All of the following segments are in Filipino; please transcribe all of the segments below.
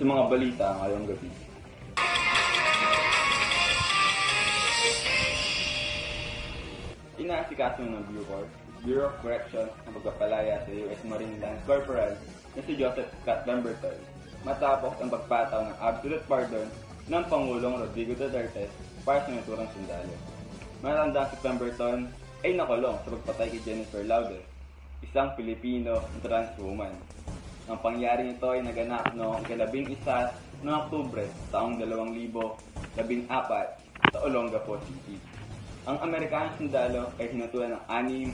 mga balita ngayong gabi. Inaasikaso ng Bureau of Corrections ang pagpapalaya sa US Marine Lance Corporal na si Joseph Scott Pemberton matapos ang pagpataw ng absolute pardon ng Pangulong Rodrigo Duterte para sa naturang sundalo. Matandang si Pemberton ay nakulong sa pagpatay kay Jennifer Laude, isang Pilipino trans woman. Ang pangyari nito ay naganap noong ika-11 ng Oktubre taong 2014 sa Olongapo City. Ang Amerikanong sundalo ay hinatulan ng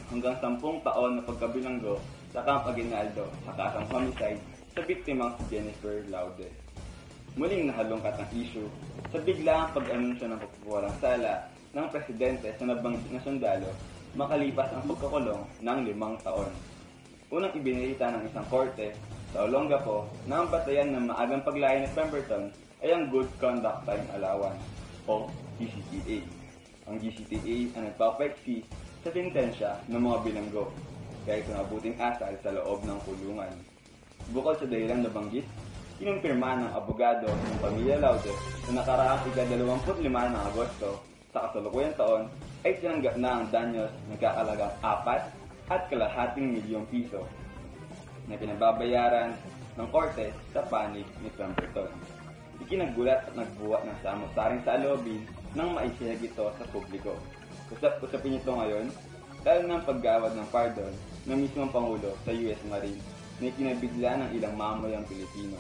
6 hanggang 10 taon na pagkabilanggo sa Camp Aguinaldo sa kasang homicide sa biktimang si Jennifer Laude. Muling nahalungkat ang issue sa biglaang pag-anunsyo ng pagpapawalang sala ng presidente sa nabanggit na sundalo makalipas ang pagkakulong ng 5 taon. Unang ibinilita ng isang korte sa Olongapo na ang batayan ng maagang paglaya ni Pemberton ay ang Good Conduct Time Allowance o GCTA. Ang GCTA ang nagpapaiksi sa sentensya ng mga bilanggo kaya ito nabuting asal sa loob ng kulungan. Bukod sa dahilang nabanggit, kinumpirma ng abogado ng pamilya Laude na nakaraang ika-25 ng Agosto sa kasalukuyang taon ay tinanggap na ang danyos nagkakalagang 4.5 milyong piso na pinababayaran ng korte sa panig ni Pemberton. Ikinagulat at nagbuwat ng samot-saring saloobin nang maisihag ito sa publiko. Usap-usapin ito ngayon dahil ng paggawad ng pardon ng mismong Pangulo sa US Marine na ikinabigla ng ilang mamamayang Pilipino.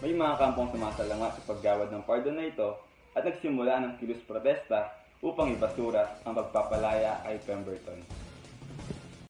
May mga kampong sumasalangat sa paggawad ng pardon na ito at nagsimula ng kilos protesta upang ibasura ang pagpapalaya kay Pemberton.